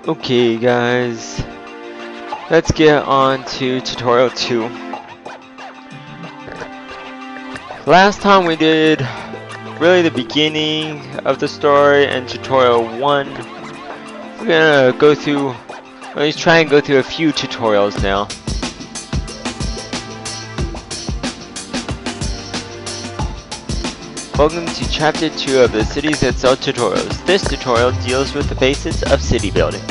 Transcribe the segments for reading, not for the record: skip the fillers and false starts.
Okay guys, let's get on to tutorial 2. Last time we did really the beginning of the story and tutorial 1. We're gonna go through, at least try and go through a few tutorials now. Welcome to chapter 2 of the Cities That Sell tutorials. This tutorial deals with the basics of city building.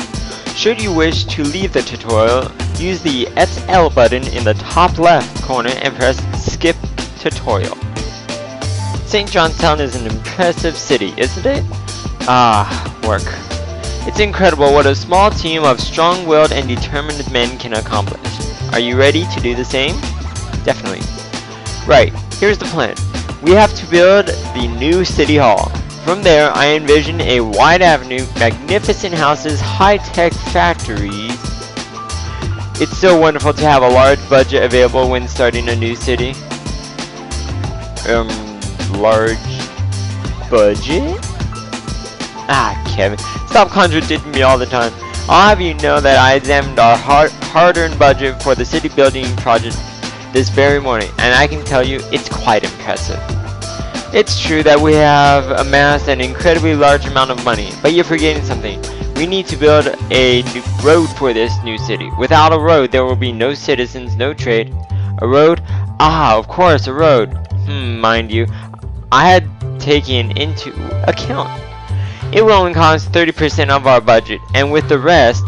Should you wish to leave the tutorial, use the XL button in the top left corner and press skip tutorial. St. Johnstown is an impressive city, isn't it? Work. It's incredible what a small team of strong-willed and determined men can accomplish. Are you ready to do the same? Definitely. Right, here's the plan. We have to build the new City Hall. From there, I envision a wide avenue, magnificent houses, high-tech factories. It's so wonderful to have a large budget available when starting a new city. Large budget? Kevin, stop contradicting me all the time. I'll have you know that I examined our hard-earned budget for the city building project this very morning, and I can tell you it's quite impressive. It's true that we have amassed an incredibly large amount of money, but you're forgetting something. We need to build a new road for this new city. Without a road, there will be no citizens, no trade. A road? Of course, a road. Mind you, I had taken into account. It will only cost 30% of our budget, and with the rest...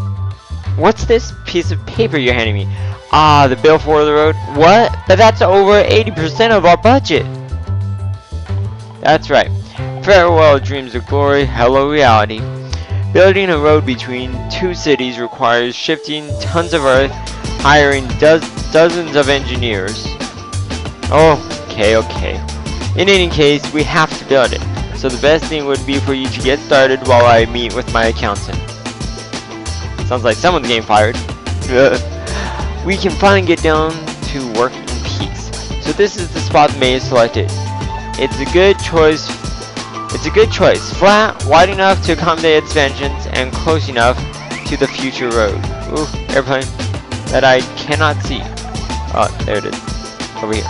What's this piece of paper you're handing me? The bill for the road? What? But that's over 80% of our budget! That's right. Farewell dreams of glory, hello reality. Building a road between two cities requires shifting tons of earth, hiring dozens of engineers. Okay. In any case, we have to build it. So the best thing would be for you to get started while I meet with my accountant. Sounds like someone's getting fired. We can finally get down to work in peace. So this is the spot May selected. It's a good choice. Flat, wide enough to accommodate expansions, and close enough to the future road. Ooh, airplane that I cannot see. There it is. Over here.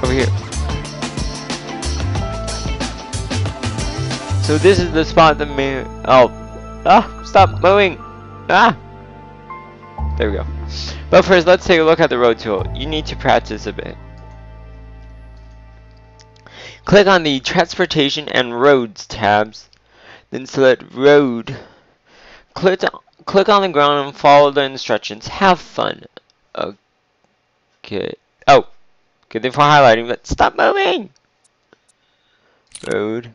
Over here. So this is the spot that may... stop moving! There we go. But first, let's take a look at the road tool. You need to practice a bit. Click on the Transportation and Roads tabs, then select Road. Click on the ground and follow the instructions. Have fun. Okay. Good thing for highlighting, but stop moving! Road.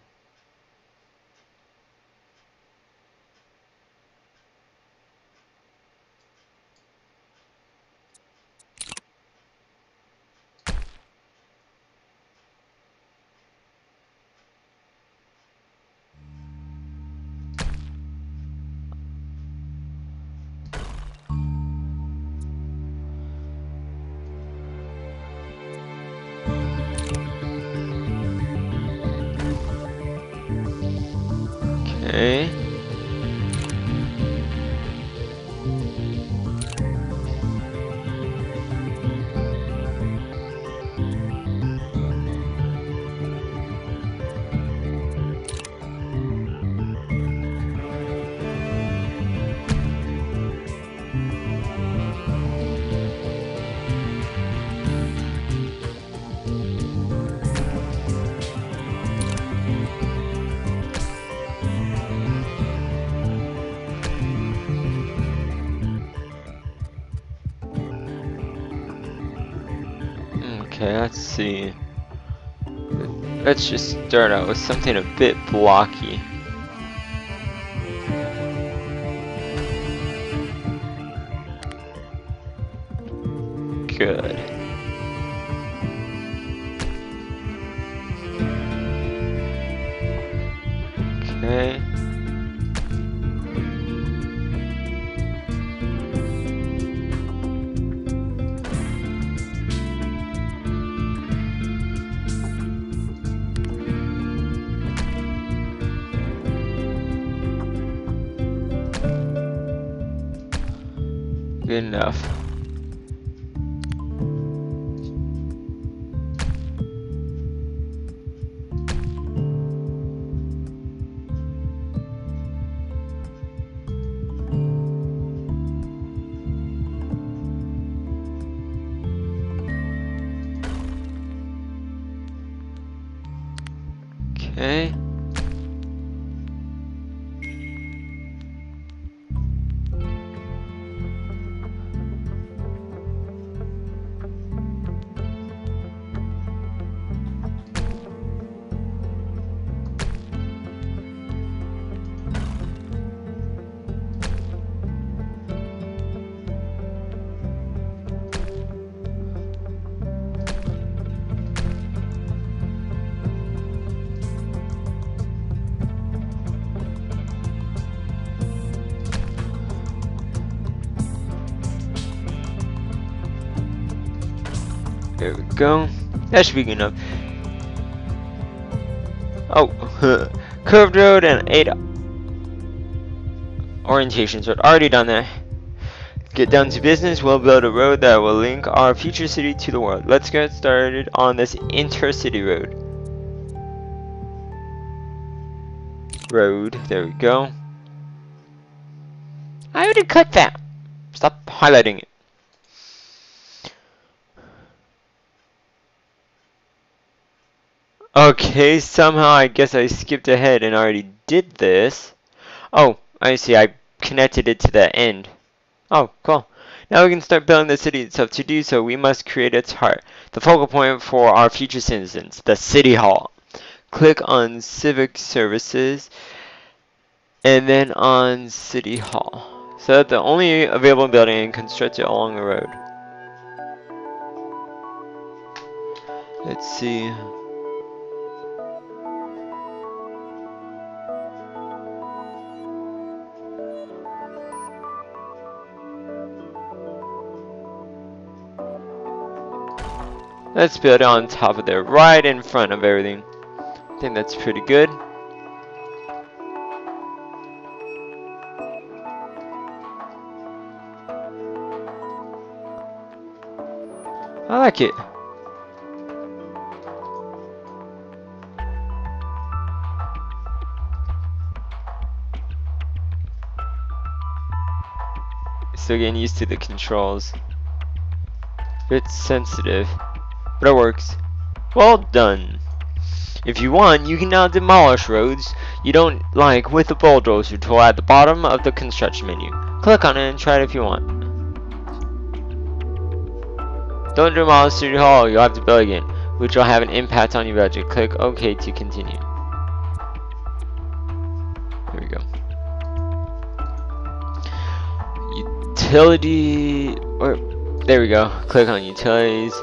Okay. Okay, let's see. Let's just start out with something a bit blocky. Good. Okay. Good enough. Okay. There we go. That should be good enough. Oh, curved road and 8 orientations. Road. Already done that. Get down to business. We'll build a road that will link our future city to the world. Let's get started on this intercity road. There we go. I already cut that. Stop highlighting it. Okay, somehow I guess I skipped ahead and already did this. Oh, I see. I connected it to the end. Oh, cool. Now we can start building the city itself. To do so, we must create its heart, the focal point for our future citizens, the City Hall. Click on Civic Services and then on City Hall. Select the only available building and construct it along the road. Let's see. Let's build it on top of there, right in front of everything. I think that's pretty good. I like it. Still getting used to the controls. Bit sensitive. But it works. Well done. If you want, you can now demolish roads you don't like with the bulldozer tool at the bottom of the construction menu. Click on it and try it if you want. Don't demolish City Hall, you'll have to build again, which will have an impact on your budget. Click OK to continue. There we go. Utility, or there we go. Click on utilities.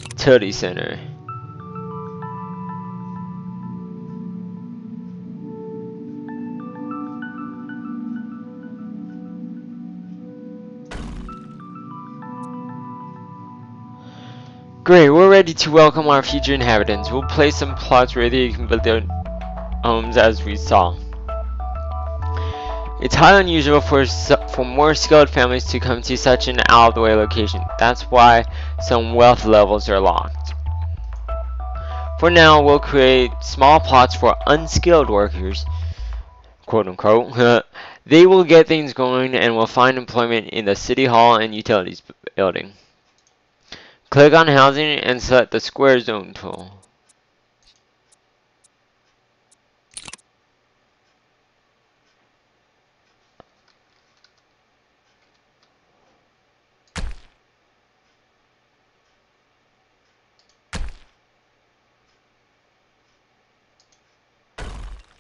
Utility center. Great, we're ready to welcome our future inhabitants. We'll place some plots where they can build their homes as we saw. It's highly unusual for more skilled families to come to such an out-of-the-way location. That's why some wealth levels are locked. For now, we'll create small plots for unskilled workers, quote unquote. They will get things going and will find employment in the City Hall and Utilities building. Click on Housing and select the Square Zone tool.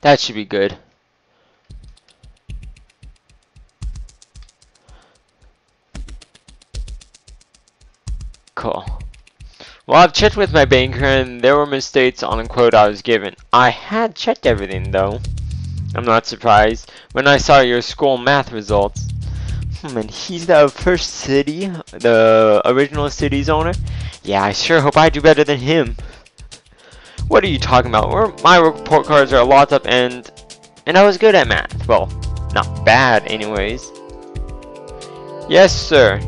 That should be good. Cool. Well, I've checked with my banker and there were mistakes on the quote I was given. I had checked everything though. I'm not surprised when I saw your school math results. And he's the first city, the original city's owner? Yeah, I sure hope I do better than him. What are you talking about? My report cards are locked up and I was good at math. Well, not bad anyways. Yes, sir.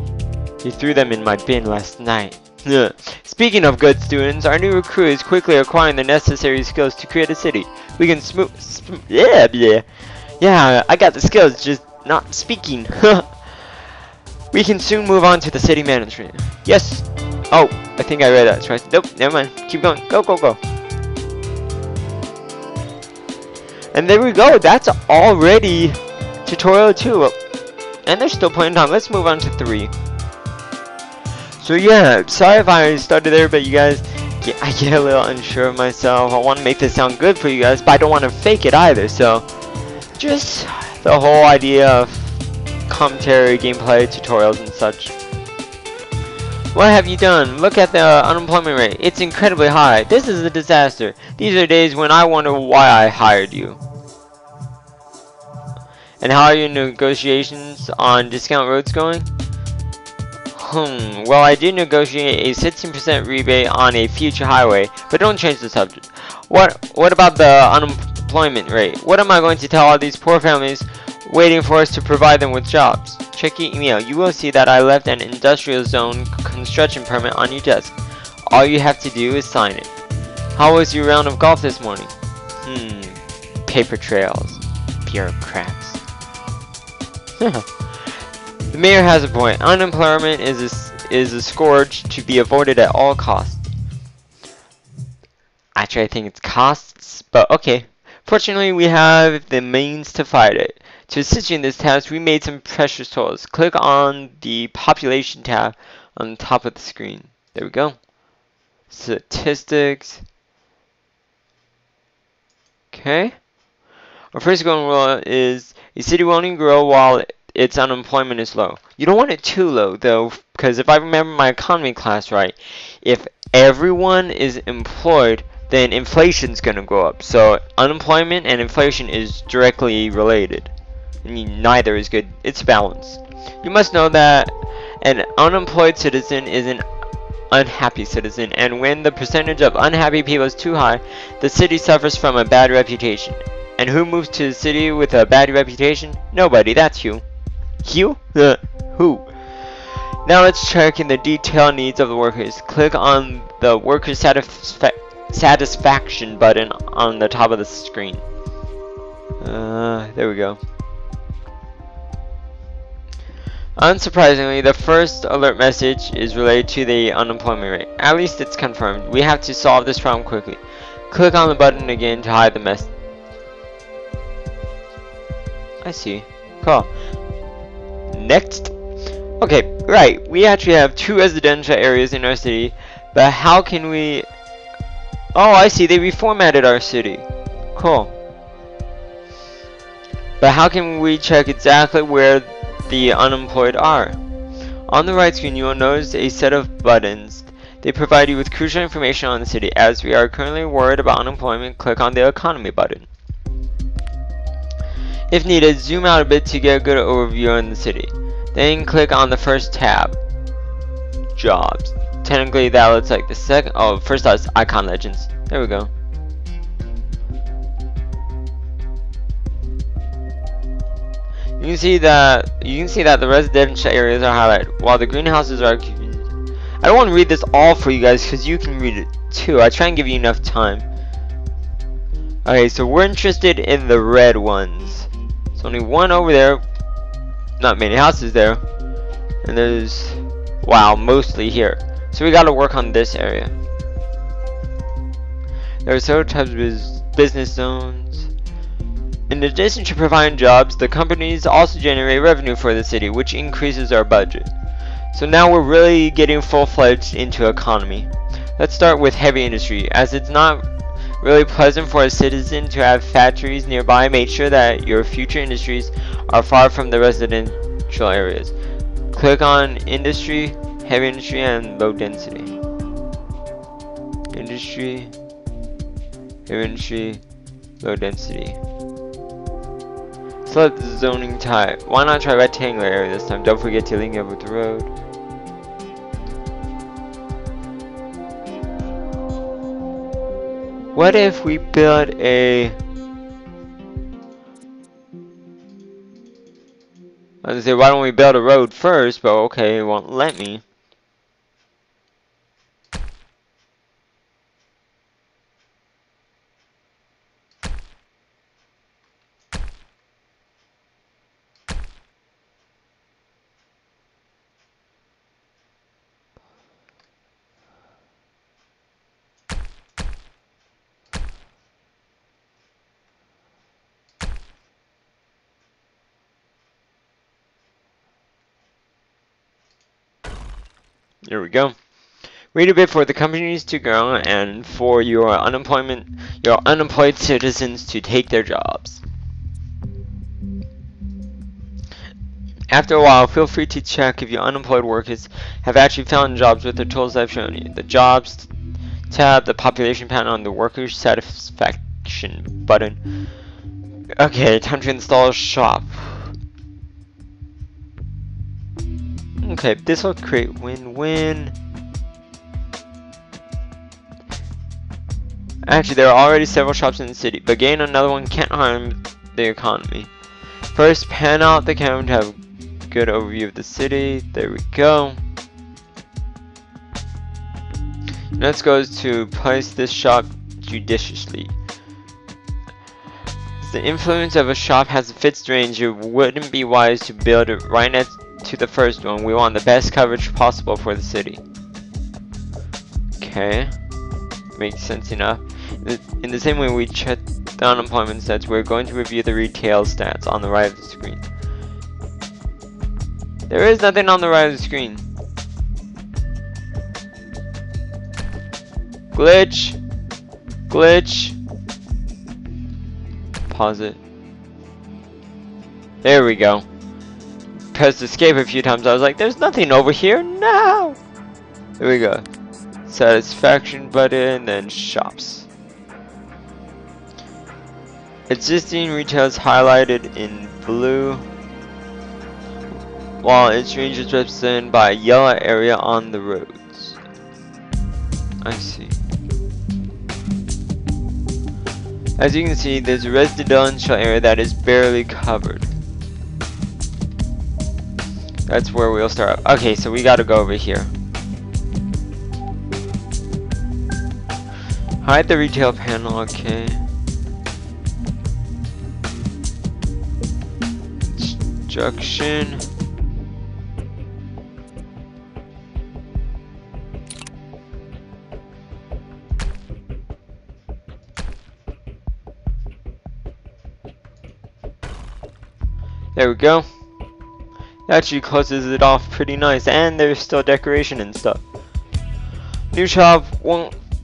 He threw them in my bin last night. Ugh. Speaking of good students, our new recruit is quickly acquiring the necessary skills to create a city. We can yeah, I got the skills, just not speaking. We can soon move on to the city management. Yes. Oh, I think I read that right. Nope, never mind. Keep going. Go, go, go. And there we go. That's already tutorial 2. And there's still plenty of time. Let's move on to 3. So yeah, sorry if I started there, but you guys, I get a little unsure of myself. I want to make this sound good for you guys, but I don't want to fake it either. So just the whole idea of commentary, gameplay, tutorials, and such. What have you done? Look at the unemployment rate. It's incredibly high. This is a disaster. These are days when I wonder why I hired you. And how are your negotiations on discount roads going? Well, I did negotiate a 16% rebate on a future highway, but don't change the subject. What about the unemployment rate? What am I going to tell all these poor families waiting for us to provide them with jobs? Check your email. You will see that I left an industrial zone construction permit on your desk. All you have to do is sign it. How was your round of golf this morning? Paper trails. Bureaucrats. The mayor has a point. Unemployment is a scourge to be avoided at all costs. Actually, I think it's costs, but okay. Fortunately, we have the means to fight it. To assist you in this task, we made some precious tools. Click on the population tab on the top of the screen. There we go. Statistics. Okay. Our first golden rule is a city will only grow while its unemployment is low. You don't want it too low though, because if I remember my economy class right, if everyone is employed, then inflation's gonna go up. So unemployment and inflation is directly related. And neither is good. It's balanced. You must know that an unemployed citizen is an unhappy citizen, and when the percentage of unhappy people is too high, the city suffers from a bad reputation. And who moves to the city with a bad reputation? Nobody. That's you. You? Who? Now let's check in the detailed needs of the workers. Click on the worker satisfaction button on the top of the screen. There we go. Unsurprisingly, the first alert message is related to the unemployment rate. At least it's confirmed. We have to solve this problem quickly. Click on the button again to hide the message. I see. Cool. Next. Okay, right. We actually have 2 residential areas in our city, but how can we... Oh, I see. They reformatted our city. Cool. But how can we check exactly where the unemployed are? On the right screen, you will notice a set of buttons. They provide you with crucial information on the city. As we are currently worried about unemployment, click on the economy button. If needed, zoom out a bit to get a good overview on the city. Then click on the first tab, Jobs. Technically that looks like the second. Oh, first that's Icon Legends. There we go. You can see that the residential areas are highlighted, while the greenhouses are. I don't want to read this all for you guys because you can read it too. I try and give you enough time. Okay, so we're interested in the red ones. There's only one over there. Not many houses there. And there's, wow, mostly here. So we gotta work on this area. There are several types of business zones. In addition to providing jobs, the companies also generate revenue for the city, which increases our budget. So now we're really getting full-fledged into economy. Let's start with heavy industry. As it's not really pleasant for a citizen to have factories nearby, make sure that your future industries are far from the residential areas. Click on industry, heavy industry, and low density. Industry, heavy industry, low density. Select the zoning type. Why not try rectangular area this time? Don't forget to link up with the road. What if we build a I was gonna say, why don't we build a road first? But okay, it won't let me. There we go. Wait a bit for the companies to grow and for your unemployed citizens to take their jobs. After a while, feel free to check if your unemployed workers have actually found jobs with the tools I've shown you. The Jobs tab, the population panel, and the workers satisfaction button. Okay, time to install a shop. Okay, this will create win-win. Actually, there are already several shops in the city, but getting another one can't harm the economy. First, pan out the camera to have a good overview of the city. There we go. Next goes to place this shop judiciously. If the influence of a shop has a fixed range, it wouldn't be wise to build it right next to the first one. We want the best coverage possible for the city. Okay, makes sense enough. In the same way we check the unemployment stats, we're going to review the retail stats on the right of the screen. There is nothing on the right of the screen. Glitch. Glitch. Pause it. There we go. Pressed escape a few times. I was like, there's nothing over here. No. There we go. Satisfaction button, then shops. Existing retail is highlighted in blue, while its range is represented by a yellow area on the roads. I see. As you can see, there's a residential area that is barely covered. That's where we'll start. Okay, so we gotta go over here. Hide the retail panel, okay. Construction. There we go. That actually closes it off pretty nice, and there's still decoration and stuff. New shop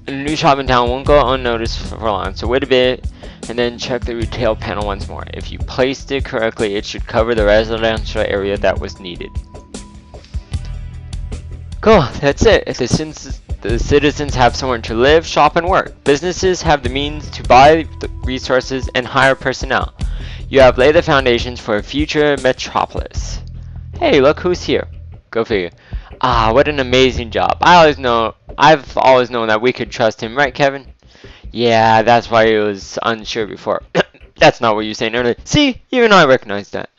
in town won't go unnoticed for long, so wait a bit and then check the retail panel once more. If you placed it correctly, it should cover the residential area that was needed. Cool, that's it. The citizens have somewhere to live, shop, and work. Businesses have the means to buy the resources and hire personnel. You have laid the foundations for a future metropolis. Hey, look who's here. Go figure. Ah, what an amazing job. I've always known that we could trust him, right, Kevin? Yeah, that's why he was unsure before. That's not what you were saying earlier. See, even I recognize that.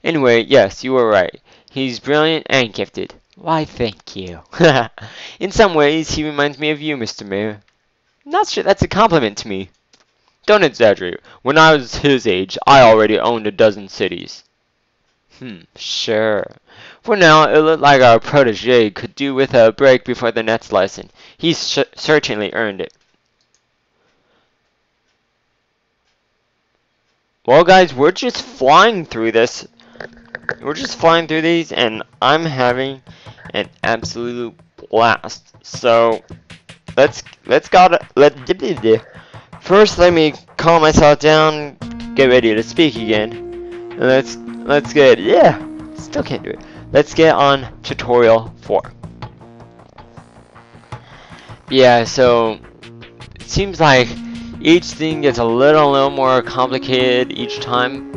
Anyway, yes, you were right. He's brilliant and gifted. Why, thank you. In some ways, he reminds me of you, Mr. Mayor. Not sure that's a compliment to me. Don't exaggerate. When I was his age, I already owned a dozen cities. Sure. For now, it looked like our protege could do with a break before the next lesson. He's certainly earned it. Well, guys, we're just flying through this. We're just flying through these, and I'm having an absolute blast. So, first, let me calm myself down, get ready to speak again, and let's get, still can't do it. Let's get on tutorial 4. Yeah, so it seems like each thing gets a little more complicated each time,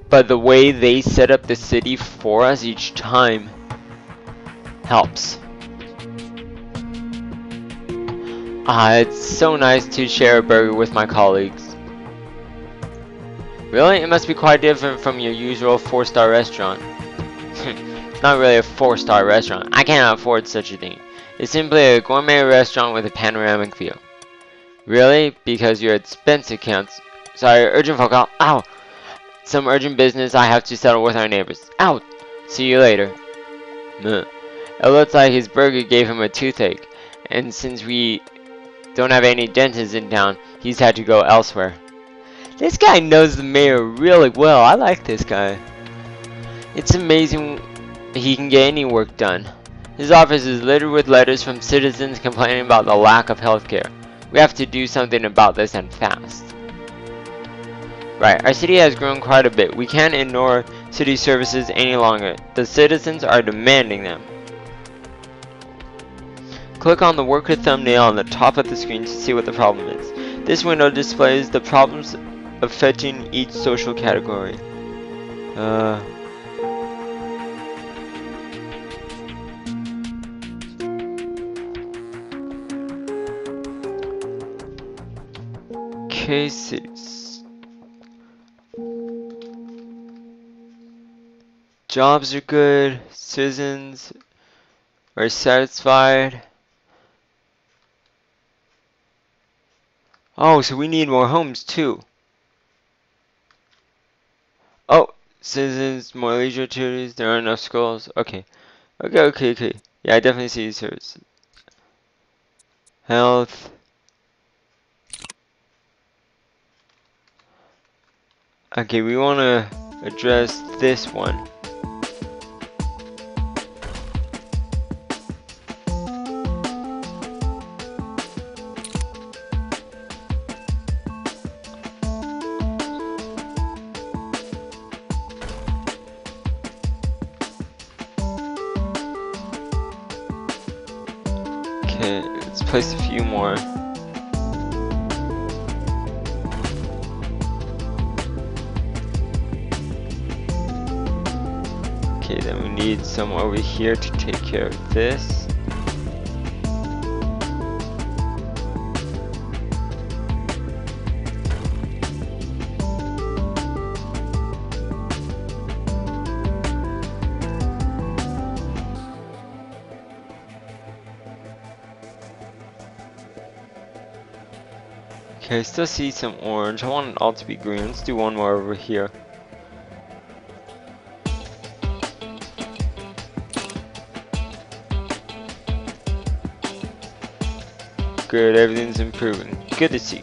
but the way they set up the city for us each time helps. It's so nice to share a burger with my colleagues. Really? It must be quite different from your usual 4-star restaurant. It's not really a 4-star restaurant. I cannot afford such a thing. It's simply a gourmet restaurant with a panoramic view. Really? Because your expense accounts. Sorry, urgent phone call. Ow! Some urgent business I have to settle with our neighbors. Out. See you later. It looks like his burger gave him a toothache, and since we don't have any dentists in town, he's had to go elsewhere. This guy knows the mayor really well. I like this guy. It's amazing he can get any work done. His office is littered with letters from citizens complaining about the lack of health care. We have to do something about this and fast. Right, our city has grown quite a bit. We can't ignore city services any longer. The citizens are demanding them. Click on the worker thumbnail on the top of the screen to see what the problem is. This window displays the problems affecting each social category. Cities. Jobs are good. Citizens are satisfied. Oh, so we need more homes too. Oh, citizens, more leisure activities. There aren't enough schools. Okay. Okay. Yeah, I definitely see services. Health. Okay, we want to address this one. Okay, let's place a few more. Okay, then we need some over here to take care of this. Okay, I still see some orange. I want it all to be green. Let's do one more over here. Good, everything's improving. Good to see.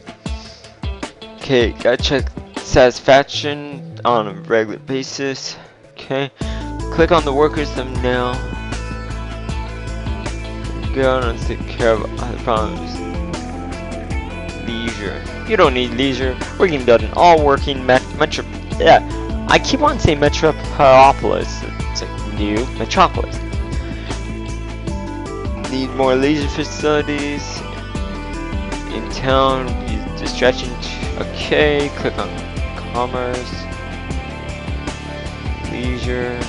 Okay, gotta check satisfaction on a regular basis. Okay, click on the workers thumbnail. Go and take care of other problems. Leisure. You don't need leisure. We can build an all-working metro. Yeah, I keep on saying metropolis. It's a new metropolis. Need more leisure facilities in town. Use distraction. Okay, click on commerce. Leisure.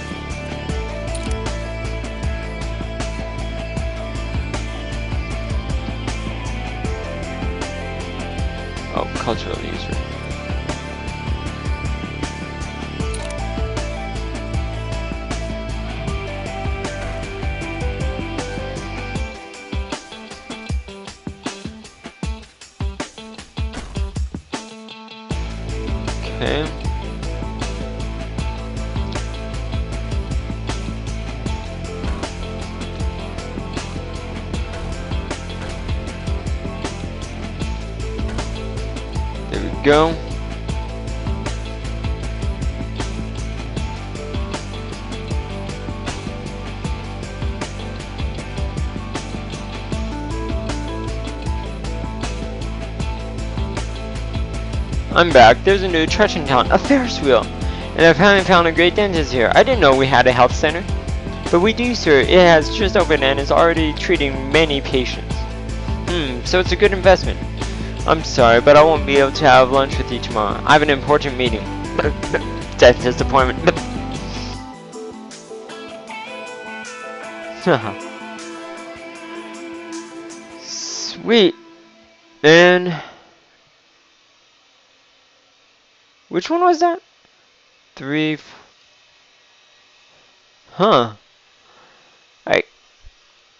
Oh, cultural leisure. Okay. There we go. I'm back. There's a new attraction in town, a Ferris wheel. And I finally found a great dentist here. I didn't know we had a health center. But we do, sir. It has just opened and is already treating many patients. So it's a good investment. I'm sorry, but I won't be able to have lunch with you tomorrow. I have an important meeting. Dentist appointment. Sweet. And Which one was that? 3. Huh. Alright.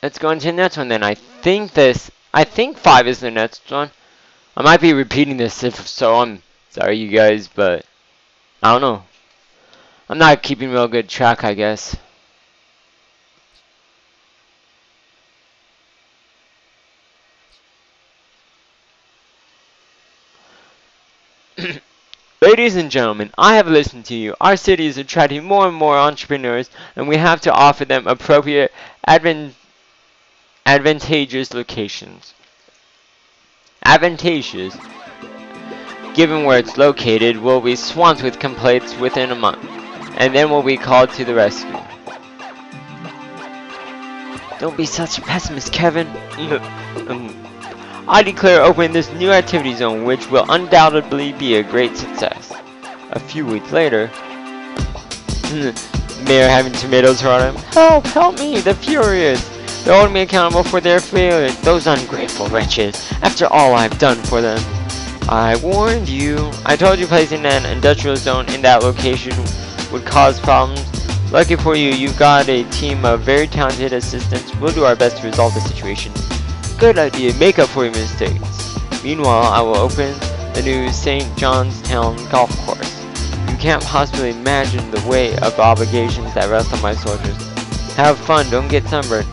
Let's go into the next one then. I think 5 is the next one. I might be repeating this, if so, I'm sorry you guys, but I don't know. I'm not keeping real good track, I guess. Ladies and gentlemen, I have listened to you. Our city is attracting more and more entrepreneurs, and we have to offer them appropriate, advantageous locations. Advantageous. Given where it's located, we'll be swamped with complaints within a month, and then we'll be called to the rescue. Don't be such a pessimist, Kevin. I declare open this new activity zone, which will undoubtedly be a great success. A few weeks later, Mayor having tomatoes thrown at him. Help! Help me! The furious! They're holding me accountable for their failure. Those ungrateful wretches. After all I've done for them. I warned you. I told you placing an industrial zone in that location would cause problems. Lucky for you, you've got a team of very talented assistants. We'll do our best to resolve the situation. Good idea. Make up for your mistakes. Meanwhile, I will open the new St. John's Town golf course. You can't possibly imagine the weight of obligations that rest on my soldiers. Have fun. Don't get sunburned.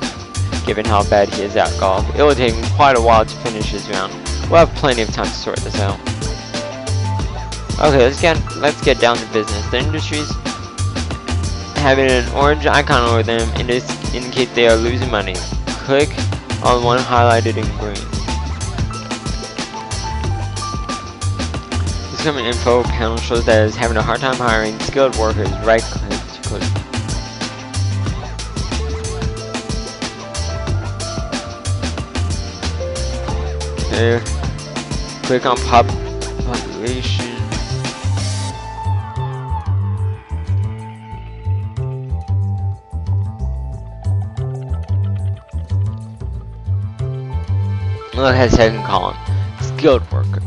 Given how bad he is at golf, it will take him quite a while to finish his round. We'll have plenty of time to sort this out. Okay, let's get down to business. The industries having an orange icon over them indicates they are losing money. Click on one highlighted in green. This government info panel shows that it's having a hard time hiring skilled workers. Right click to click. Okay. Click on population. Look at the second column. Skilled workers.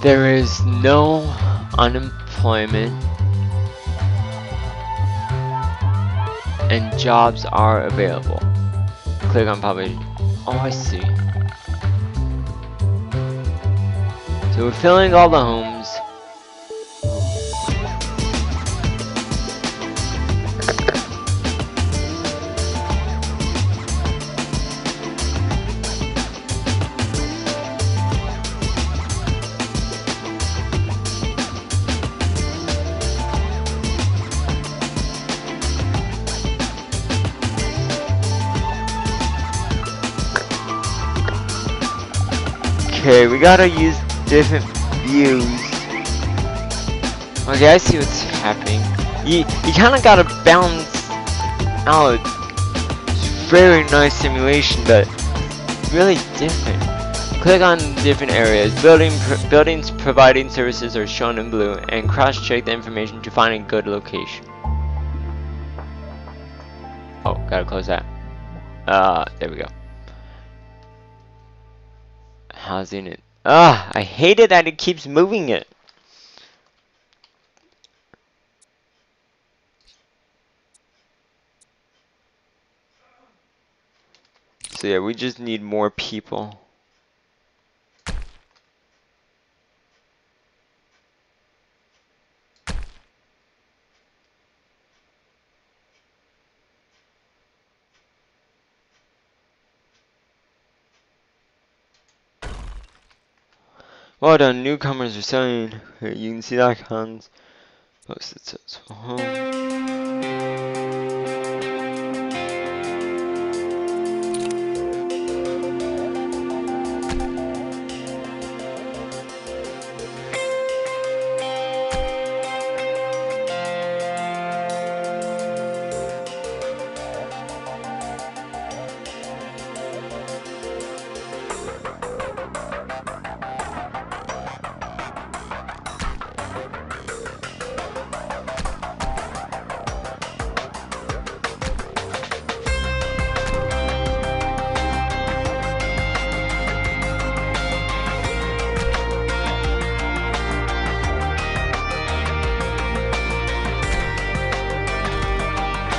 There is no unemployment and jobs are available. Click on population. Oh, I see. So we're filling all the homes. Okay, we gotta use different views. Okay, I see what's happening. You kind of gotta balance out. It's very nice simulation, but really different. Click on different areas. Buildings providing services are shown in blue, and cross-check the information to find a good location. Oh, gotta close that. There we go. Housing it. I hate it that it keeps moving it. So yeah, we just need more people. Well done, newcomers are selling. Here, you can see the icons. Most successful home.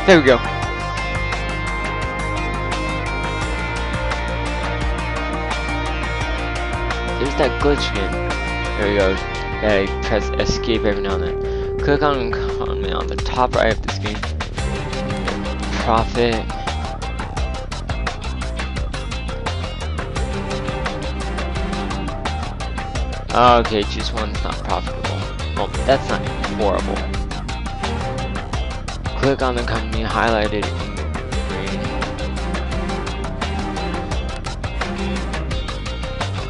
There we go. There's that glitch again. There we go. Gotta press escape every now and then. Click on economy on the top right of the screen. Profit. Okay, just one's not profitable. Well, that's not horrible. Click on the company highlighted in green.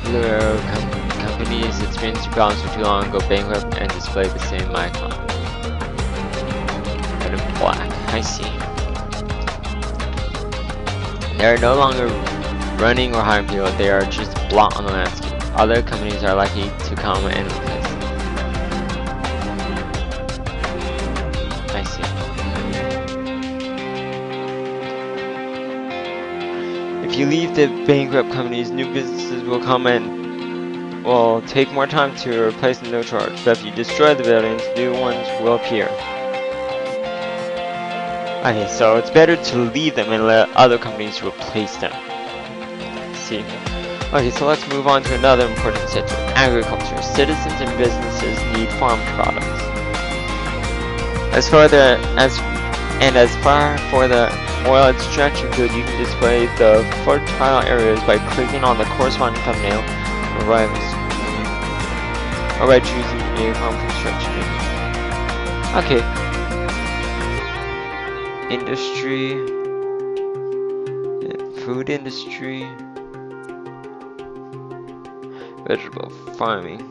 Blue arrow companies experienced problems for too long, go bankrupt, and display the same icon. But in black. I see. They are no longer running or hiring people, they are just blot on the landscape. Other companies are likely to come and replace them. I see. If you leave the bankrupt companies, new businesses will come in. Will take more time to replace them, no charge. But if you destroy the buildings, new ones will appear. Okay, so it's better to leave them and let other companies replace them. See? Okay, so let's move on to another important sector, agriculture. Citizens and businesses need farm products. As far for the oil extraction good, you can display the fertile areas by clicking on the corresponding thumbnail or by choosing a farm construction area. Okay. Industry, food industry, vegetable farming.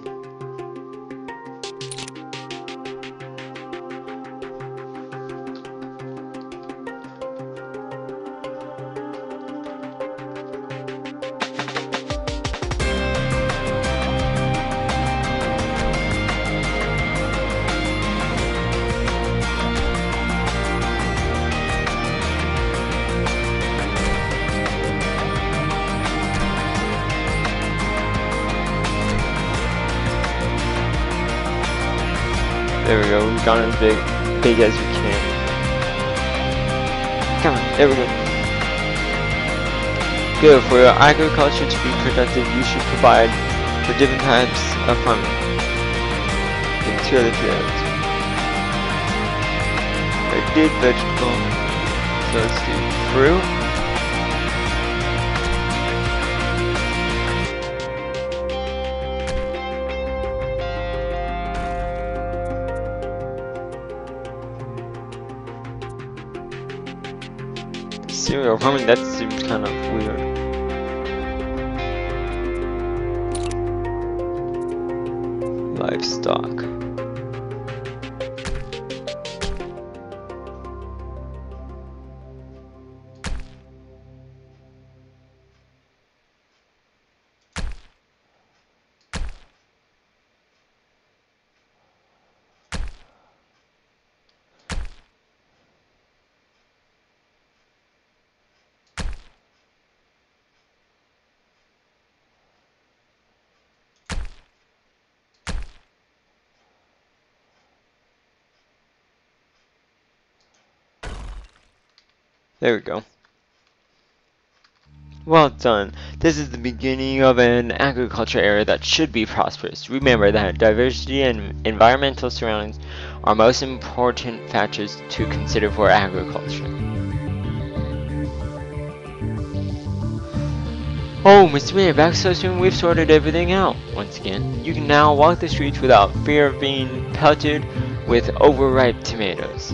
There we go, we've gone as big as we can. Come on, there we go. Good, for your agriculture to be productive, you should provide for different types of farming. Okay, 2 other fields. I did vegetable, so let's do fruit. Cereal farming, that seems kind of weird. Livestock. There we go. Well done. This is the beginning of an agriculture area that should be prosperous. Remember that diversity and environmental surroundings are most important factors to consider for agriculture. Oh, Mr. Mayor, back so soon. We've sorted everything out. Once again, you can now walk the streets without fear of being pelted with overripe tomatoes.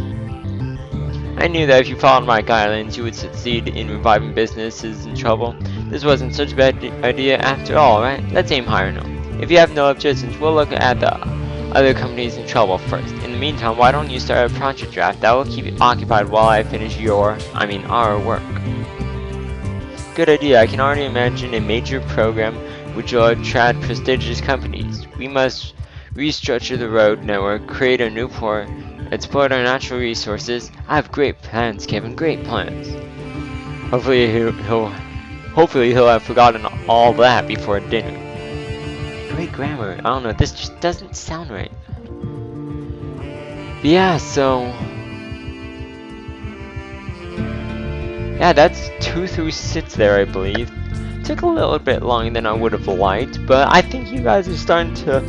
I knew that if you followed my guidelines, you would succeed in reviving businesses in trouble. This wasn't such a bad idea after all, right? Let's aim higher now. If you have no objections, we'll look at the other companies in trouble first. In the meantime, why don't you start a project draft that will keep you occupied while I finish our work. Good idea. I can already imagine a major program which will attract prestigious companies. We must restructure the road network, create a new port, exploit our natural resources. I have great plans, Kevin. Great plans. Hopefully he'll have forgotten all that before dinner. Great grammar. I don't know. This just doesn't sound right. But yeah. So Yeah, that's 2 through 6 there, I believe. Took a little bit longer than I would have liked, but I think you guys are starting to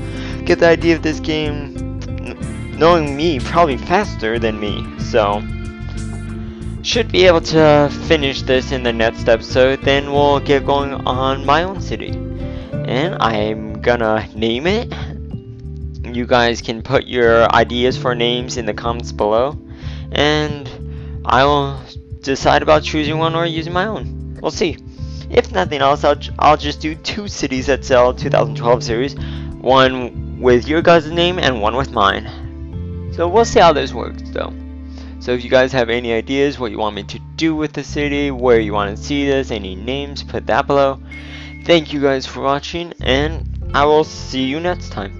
get the idea of this game, knowing me probably faster than me, so should be able to finish this in the next episode. Then we'll get going on my own city, and I'm gonna name it. You guys can put your ideas for names in the comments below, and I will decide about choosing one or using my own. We'll see. If nothing else, I'll just do 2 Cities That Sell 2012 series, one with your guys' name and one with mine. So we'll see how this works though. So if you guys have any ideas what you want me to do with the city, where you want to see this, any names, put that below. Thank you guys for watching, and I will see you next time.